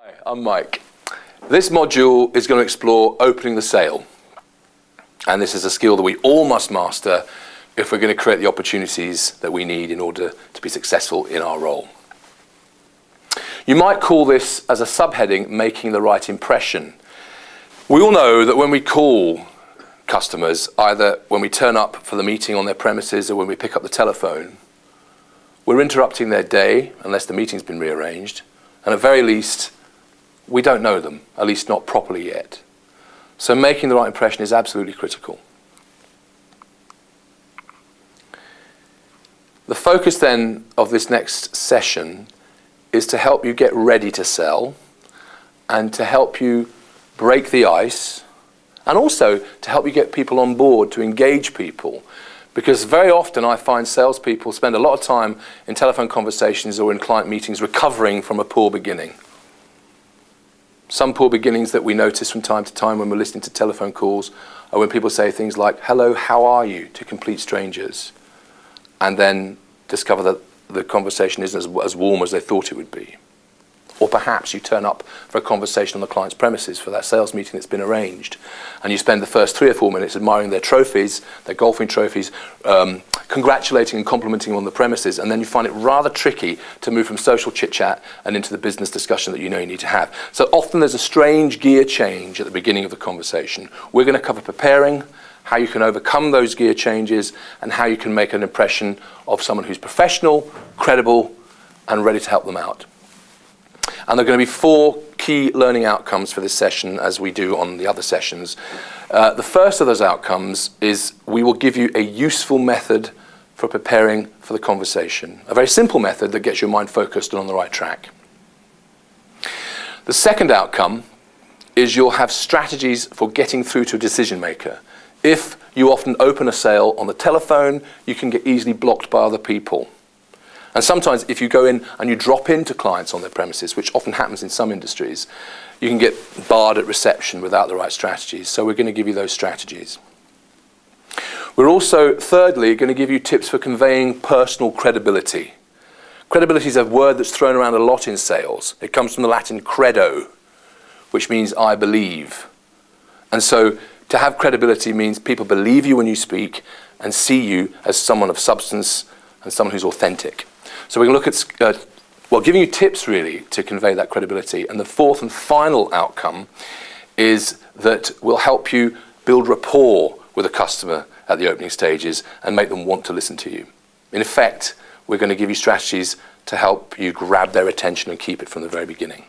Hi, I'm Mike. This module is going to explore opening the sale. And this is a skill that we all must master if we're going to create the opportunities that we need in order to be successful in our role. You might call this as a subheading, making the right impression. We all know that when we call customers, either when we turn up for the meeting on their premises or when we pick up the telephone, we're interrupting their day unless the meeting's been rearranged, and at very least, we don't know them, at least not properly yet. So making the right impression is absolutely critical. The focus then of this next session is to help you get ready to sell and to help you break the ice and also to help you get people on board, to engage people. Because very often I find salespeople spend a lot of time in telephone conversations or in client meetings recovering from a poor beginning. Some poor beginnings that we notice from time to time when we're listening to telephone calls are when people say things like, "Hello, how are you?" to complete strangers, and then discover that the conversation isn't as warm as they thought it would be. Or perhaps you turn up for a conversation on the client's premises for that sales meeting that's been arranged, and you spend the first 3 or 4 minutes admiring their trophies, their golfing trophies, congratulating and complimenting them on the premises, and then you find it rather tricky to move from social chit-chat and into the business discussion that you know you need to have. So often there's a strange gear change at the beginning of the conversation. We're going to cover preparing, how you can overcome those gear changes, and how you can make an impression of someone who's professional, credible, and ready to help them out. And there are going to be 4 key learning outcomes for this session, as we do on the other sessions. The first of those outcomes is we will give you a useful method for preparing for the conversation. A very simple method that gets your mind focused and on the right track. The second outcome is you'll have strategies for getting through to a decision maker. If you often open a sale on the telephone, you can get easily blocked by other people. And sometimes if you go in and you drop into clients on their premises, which often happens in some industries, you can get barred at reception without the right strategies. So we're going to give you those strategies. We're also, thirdly, going to give you tips for conveying personal credibility. Credibility is a word that's thrown around a lot in sales. It comes from the Latin credo, which means I believe. And so to have credibility means people believe you when you speak and see you as someone of substance and someone who's authentic. So we're going to look at, giving you tips really to convey that credibility. And the fourth and final outcome is that we'll help you build rapport with a customer at the opening stages and make them want to listen to you. In effect, we're going to give you strategies to help you grab their attention and keep it from the very beginning.